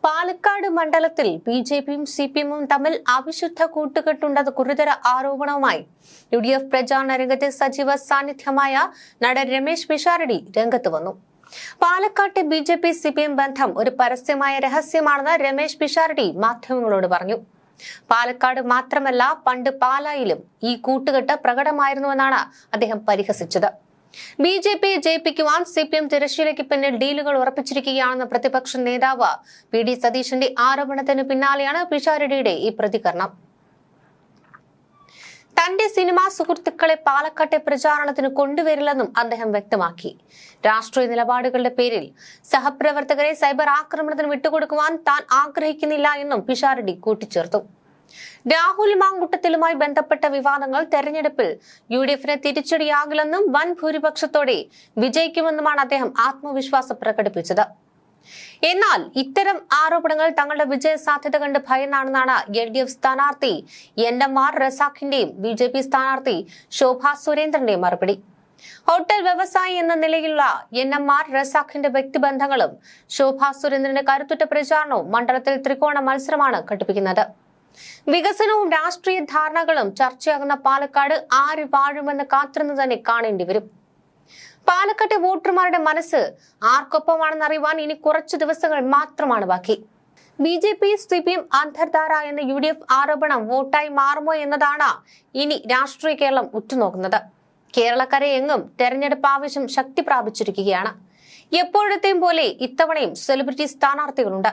പാലക്കാട് മണ്ഡലത്തിൽ ബിജെപിയും സിപിഎമ്മും തമ്മിൽ അവിശുദ്ധ കൂട്ടുകെട്ടുണ്ടെന്ന ഗുരുതര ആരോപണവുമായി യുഡിഎഫ് പ്രചാരണ രംഗത്തെ സജീവ സാന്നിധ്യമായ നടൻ രമേശ് പിഷാരടി രംഗത്ത് വന്നു. പാലക്കാട്ടെ ബിജെപി സിപിഎം ബന്ധം ഒരു പരസ്യമായ രഹസ്യമാണെന്ന് രമേശ് പിഷാരടി മാധ്യമങ്ങളോട് പറഞ്ഞു. പാലക്കാട് മാത്രമല്ല, പണ്ട് പാലായിലും ഈ കൂട്ടുകെട്ട് പ്രകടമായിരുന്നുവെന്നാണ് അദ്ദേഹം പരിഹസിച്ചത്. ബിജെപിയെ ജയിപ്പിക്കുവാൻ സിപിഎം തിരശ്ശീലയ്ക്ക് പിന്നിൽ ഡീലുകൾ ഉറപ്പിച്ചിരിക്കുകയാണെന്ന പ്രതിപക്ഷ നേതാവ് വി.ഡി. സതീശന്റെ ആരോപണത്തിന് പിന്നാലെയാണ് പിഷാരടിയുടെ ഈ പ്രതികരണം. തന്റെ സിനിമാ സുഹൃത്തുക്കളെ പാലക്കാട്ടെ പ്രചാരണത്തിന് കൊണ്ടുവരില്ലെന്നും അദ്ദേഹം വ്യക്തമാക്കി. രാഷ്ട്രീയ നിലപാടുകളുടെ പേരിൽ സഹപ്രവർത്തകരെ സൈബർ ആക്രമണത്തിന് വിട്ടുകൊടുക്കുവാൻ താൻ ആഗ്രഹിക്കുന്നില്ല എന്നും പിഷാരടി കൂട്ടിച്ചേർത്തു. രാഹുൽ മാങ്കുട്ടത്തിലുമായി ബന്ധപ്പെട്ട വിവാദങ്ങൾ തെരഞ്ഞെടുപ്പിൽ യുഡിഎഫിന് തിരിച്ചടിയാകില്ലെന്നും വൻ ഭൂരിപക്ഷത്തോടെ വിജയിക്കുമെന്നുമാണ് അദ്ദേഹം ആത്മവിശ്വാസം പ്രകടിപ്പിച്ചത്. എന്നാൽ ഇത്തരം ആരോപണങ്ങൾ തങ്ങളുടെ വിജയ സാധ്യത കണ്ട് ഭയന്നാണെന്നാണ് എൽഡിഎഫ് സ്ഥാനാർത്ഥി എൻ.എം.ആർ. റസാഖിന്റെയും ബിജെപി സ്ഥാനാർത്ഥി ശോഭാ സുരേന്ദ്രന്റെയും മറുപടി. ഹോട്ടൽ വ്യവസായി എന്ന നിലയിലുള്ള എൻ.എം.ആർ. റസാഖിന്റെ വ്യക്തിബന്ധങ്ങളും ശോഭാ സുരേന്ദ്രന്റെ കരുത്തുറ്റ പ്രചാരണവും മണ്ഡലത്തിൽ ത്രികോണ മത്സരമാണ് ഘടിപ്പിക്കുന്നത്. വികസനവും രാഷ്ട്രീയ ധാരണകളും ചർച്ചയാകുന്ന പാലക്കാട് ആര് വാഴുമെന്ന് കാത്തിരുന്ന് തന്നെ കാണേണ്ടി വരും. പാലക്കാട്ടെ വോട്ടർമാരുടെ മനസ്സ് ആർക്കൊപ്പമാണെന്ന് അറിയുവാൻ ഇനി കുറച്ചു ദിവസങ്ങൾ മാത്രമാണ് ബാക്കി. ബിജെപി സിപിഎം അന്തർധാര എന്ന യുഡിഎഫ് ആരോപണം വോട്ടായി മാറുമോ എന്നതാണ് ഇനി രാഷ്ട്രീയ കേരളം ഉറ്റുനോക്കുന്നത്. കേരളക്കരെ എങ്ങും തെരഞ്ഞെടുപ്പ് ആവശ്യം ശക്തി പ്രാപിച്ചിരിക്കുകയാണ്. എപ്പോഴത്തെയും പോലെ ഇത്തവണയും സെലിബ്രിറ്റി സ്ഥാനാർത്ഥികളുണ്ട്.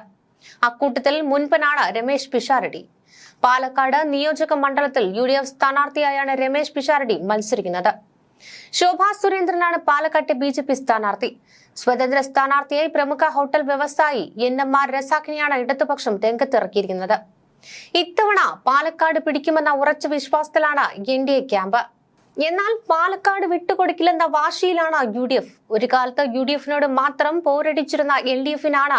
അക്കൂട്ടത്തിൽ മുൻപനാണ് രമേശ് പിഷാരടി. പാലക്കാട് നിയോജക മണ്ഡലത്തിൽ യുഡിഎഫ് സ്ഥാനാർത്ഥിയായാണ് രമേശ് പിഷാരടി മത്സരിക്കുന്നത്. ശോഭാ സുരേന്ദ്രനാണ് പാലക്കാട്ടെ ബിജെപി സ്ഥാനാർത്ഥി. സ്വതന്ത്ര സ്ഥാനാർത്ഥിയായി പ്രമുഖ ഹോട്ടൽ വ്യവസായി എൻ.എം.ആർ. റസാഖിനെയാണ് ഇടതുപക്ഷം രംഗത്തിറക്കിയിരിക്കുന്നത്. ഇത്തവണ പാലക്കാട് പിടിക്കുമെന്ന ഉറച്ച വിശ്വാസത്തിലാണ് എൻ.ഡി.എ ക്യാമ്പ്. എന്നാൽ പാലക്കാട് വിട്ടുകൊടുക്കില്ലെന്ന വാശിയിലാണ് യുഡിഎഫ്. ഒരു കാലത്ത് യുഡിഎഫിനോട് മാത്രം പോരടിച്ചിരുന്ന എൽഡിഎഫിനാണ്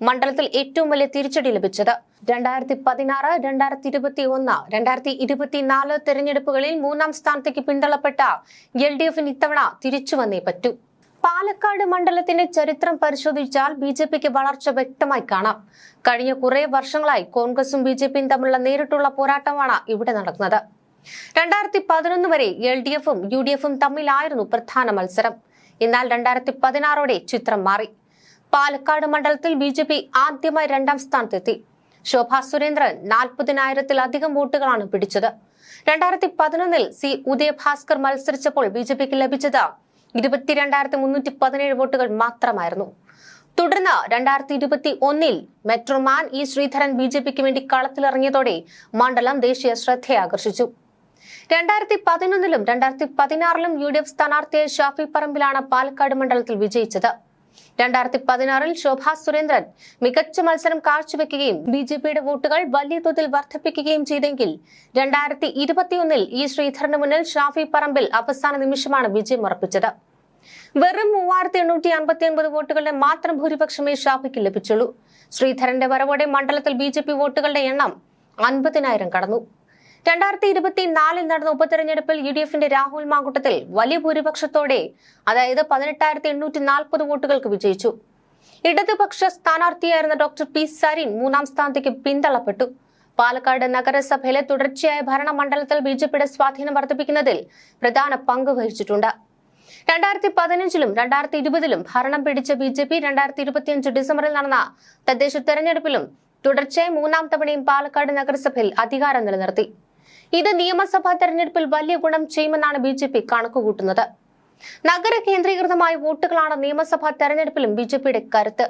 മണ്ഡലത്തിൽ ഏറ്റവും വലിയ തിരിച്ചടി ലഭിച്ചത്. 2016, 2021, 2024 തെരഞ്ഞെടുപ്പുകളിൽ 3ാം സ്ഥാനത്തേക്ക് പിന്തള്ളപ്പെട്ട എൽഡിഎഫിന് ഇത്തവണ തിരിച്ചു വന്നേ പറ്റൂ. പാലക്കാട് മണ്ഡലത്തിന്റെ ചരിത്രം പരിശോധിച്ചാൽ ബിജെപിക്ക് വളർച്ച വ്യക്തമായി കാണാം. കഴിഞ്ഞ കുറെ വർഷങ്ങളായി കോൺഗ്രസും ബിജെപിയും തമ്മിലുള്ള നേരിട്ടുള്ള പോരാട്ടമാണ് ഇവിടെ നടക്കുന്നത്. 2011 വരെ എൽഡിഎഫും യുഡിഎഫും തമ്മിലായിരുന്നു പ്രധാന മത്സരം. എന്നാൽ 2016ഓടെ ചിത്രം മാറി. പാലക്കാട് മണ്ഡലത്തിൽ ബിജെപി ആദ്യമായി 2ാം സ്ഥാനത്തെത്തി. ശോഭാ സുരേന്ദ്രൻ 40,000-ലധികം വോട്ടുകളാണ് പിടിച്ചത്. 2011 സി ഉദയഭാസ്കർ മത്സരിച്ചപ്പോൾ ബിജെപിക്ക് ലഭിച്ചത് 22,317 വോട്ടുകൾ മാത്രമായിരുന്നു. തുടർന്ന് 2021 മെട്രോമാൻ ഇ ശ്രീധരൻ ബിജെപിക്ക് വേണ്ടി കളത്തിലിറങ്ങിയതോടെ മണ്ഡലം ദേശീയ ശ്രദ്ധയാകർഷിച്ചു. 2011 2016 യുഡിഎഫ് സ്ഥാനാർത്ഥിയായ ഷാഫി പറമ്പിലാണ് പാലക്കാട് മണ്ഡലത്തിൽ വിജയിച്ചത്. 2016 ശോഭാ സുരേന്ദ്രൻ മികച്ച മത്സരം കാഴ്ചവെക്കുകയും ബിജെപിയുടെ വോട്ടുകൾ വലിയ തോതിൽ വർദ്ധിപ്പിക്കുകയും ചെയ്തെങ്കിൽ 2021 ഇ ശ്രീധരന് മുന്നിൽ ഷാഫി പറമ്പിൽ അവസാന നിമിഷമാണ് വിജയം ഉറപ്പിച്ചത്. വെറും 3,859 വോട്ടുകളുടെ മാത്രം ഭൂരിപക്ഷമേ ഷാഫിക്ക് ലഭിച്ചുള്ളൂ. ശ്രീധരന്റെ വരവോടെ മണ്ഡലത്തിൽ ബിജെപി വോട്ടുകളുടെ എണ്ണം 50,000 കടന്നു. 2024 നടന്ന ഉപതെരഞ്ഞെടുപ്പിൽ യുഡിഎഫിന്റെ രാഹുൽ മാങ്കുട്ടത്തിൽ വലിയ ഭൂരിപക്ഷത്തോടെ, അതായത് 18,840 വോട്ടുകൾക്ക് വിജയിച്ചു. ഇടതുപക്ഷ സ്ഥാനാർത്ഥിയായിരുന്ന ഡോക്ടർ പി സരിൻ 3ാം സ്ഥാനത്തേക്ക് പിന്തള്ളപ്പെട്ടു. പാലക്കാട് നഗരസഭയിലെ തുടർച്ചയായ ഭരണമണ്ഡലത്തിൽ ബിജെപിയുടെ സ്വാധീനം വർദ്ധിപ്പിക്കുന്നതിൽ പ്രധാന പങ്ക് വഹിച്ചിട്ടുണ്ട്. 2015 2020 ഭരണം പിടിച്ച ബിജെപി 2025 ഡിസംബറിൽ നടന്ന തദ്ദേശ തെരഞ്ഞെടുപ്പിലും തുടർച്ചയായി 3ാം തവണയും പാലക്കാട് നഗരസഭയിൽ അധികാരം നിലനിർത്തി. ഇത് നിയമസഭാ തെരഞ്ഞെടുപ്പിൽ വലിയ ഗുണം ചെയ്യുമെന്നാണ് ബിജെപി കണക്കുകൂട്ടുന്നത്. നഗര കേന്ദ്രീകൃതമായ വോട്ടുകളാണ് നിയമസഭാ തെരഞ്ഞെടുപ്പിലും ബിജെപിയുടെ കരുത്ത്.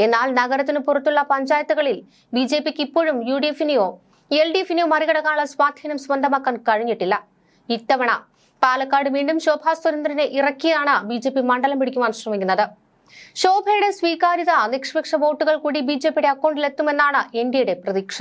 എന്നാൽ നഗരത്തിനു പുറത്തുള്ള പഞ്ചായത്തുകളിൽ ബിജെപിക്ക് ഇപ്പോഴും യുഡിഎഫിനെയോ എൽഡിഎഫിനെയോ മറികടക്കാനുള്ള സ്വാധീനം സ്വന്തമാക്കാൻ കഴിഞ്ഞിട്ടില്ല. ഇത്തവണ പാലക്കാട് വീണ്ടും ശോഭാ സുരേന്ദ്രനെ ഇറക്കിയാണ് ബിജെപി മണ്ഡലം പിടിക്കുവാൻ ശ്രമിക്കുന്നത്. ശോഭയുടെ സ്വീകാര്യത നിഷ്പക്ഷ വോട്ടുകൾ കൂടി ബിജെപിയുടെ അക്കൗണ്ടിലെത്തുമെന്നാണ് എൻ.ഡി.എയുടെ പ്രതീക്ഷ.